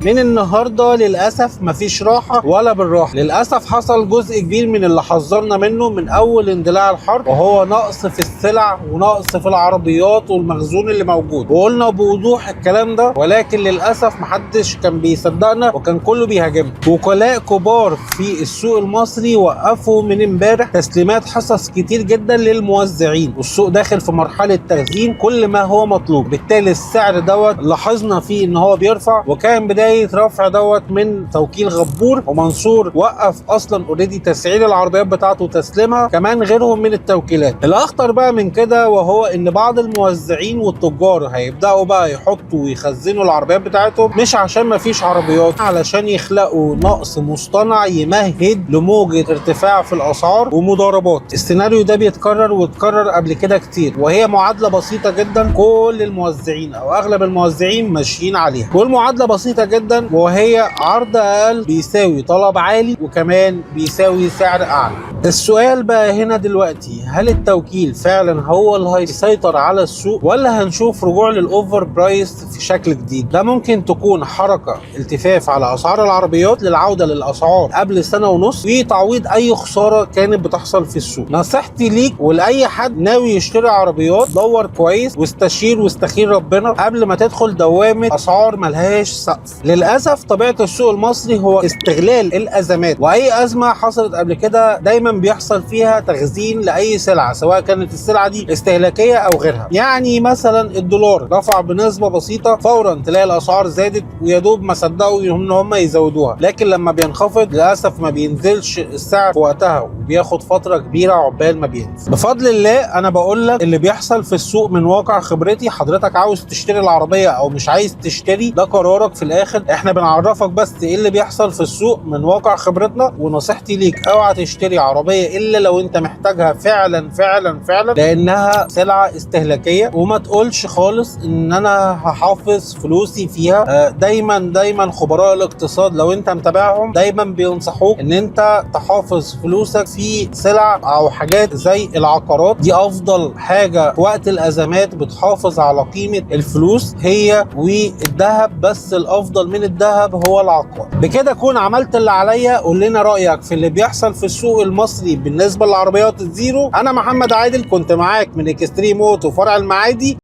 من النهارده للاسف مفيش راحه ولا بالراحه. للاسف حصل جزء كبير من اللي حذرنا منه من اول اندلاع الحرب، وهو نقص في السلع ونقص في العربيات والمخزون اللي موجود، وقلنا بوضوح الكلام ده، ولكن للاسف محدش كان بيصدقنا وكان كله بيهاجمنا. وكلاء كبار في السوق المصري وقفوا من امبارح تسليمات حصص كتير جدا للموزعين، والسوق داخل في مرحله تخزين كل ما هو مطلوب. بالتالي السعر دوت لاحظنا فيه ان هو بيرفع، وكان بدايه رفع دوت من توكيل غبور ومنصور وقف اصلا اوريدي تسعير العربيات بتاعته وتسليمها، كمان غيرهم من التوكيلات. الاخطر بقى من كده وهو ان بعض الموزعين والتجار هيبداوا بقى يحطوا ويخزنوا العربيات بتاعتهم، مش عشان ما فيش عربيات، علشان يخلقوا نقص مصطنع يمهد لموجه ارتفاع في الاسعار ومضاربات. السيناريو ده بيتكرر واتكرر قبل كده كتير، وهي معادله بسيطه جدا كل الموزعين او اغلب الموزعين ماشيين عليها، والمعادله بسيطه جدا وهي عرض اقل بيساوي طلب عالي وكمان بيساوي سعر اعلى. السؤال بقى هنا دلوقتي، هل التوكيل فعلا هو اللي هيسيطر على السوق، ولا هنشوف رجوع للاوفر برايس في شكل جديد؟ ده ممكن تكون حركه التفاف على اسعار العربيات للعوده للاسعار قبل سنه ونص وتعويض اي خساره كانت بتحصل في السوق. نصيحتي ليك ولاي حد ناوي يشتري عربيات، دور كويس واستشير واستخير ربنا قبل ما تدخل دوامه اسعار ملهاش سقف. للاسف طبيعه السوق المصري هو استغلال الازمات، واي ازمه حصلت قبل كده دايما بيحصل فيها تخزين لاي سلعه، سواء كانت السلعه دي استهلاكيه او غيرها. يعني مثلا الدولار رفع بنسبه بسيطه، فورا تلاقي الاسعار زادت، ويا دوب ما صدقوا ان هم يزودوها، لكن لما بينخفض للاسف ما بينزلش السعر في وقتها، وبياخد فتره كبيره عقبال ما بينزل. بفضل الله انا بقول لك اللي بيحصل في السوق من واقع خبرتي. حضرتك عاوز تشتري العربيه او مش عايز تشتري، ده قرارك في الاخر. احنا بنعرفك بس ايه اللي بيحصل في السوق من واقع خبرتنا، ونصيحتي ليك اوعى تشتري عربيه الا لو انت محتاجها فعلا فعلا فعلا، لانها سلعه استهلاكيه. وما تقولش خالص ان انا هحافظ فلوسي فيها. دايما خبراء الاقتصاد لو انت متابعهم دايما بينصحوك ان انت تحافظ فلوسك في سلع او حاجات زي العقارات. دي افضل حاجه في وقت الازمات بتحافظ على قيمه الفلوس، هي والذهب، بس الافضل من الذهب هو العقار. بكده اكون عملت اللي عليا. قول لنا رايك في اللي بيحصل في السوق المصري بالنسبه للعربيات الزيرو. انا محمد عادل كنت معاك من اكستريم اوتو فرع المعادي.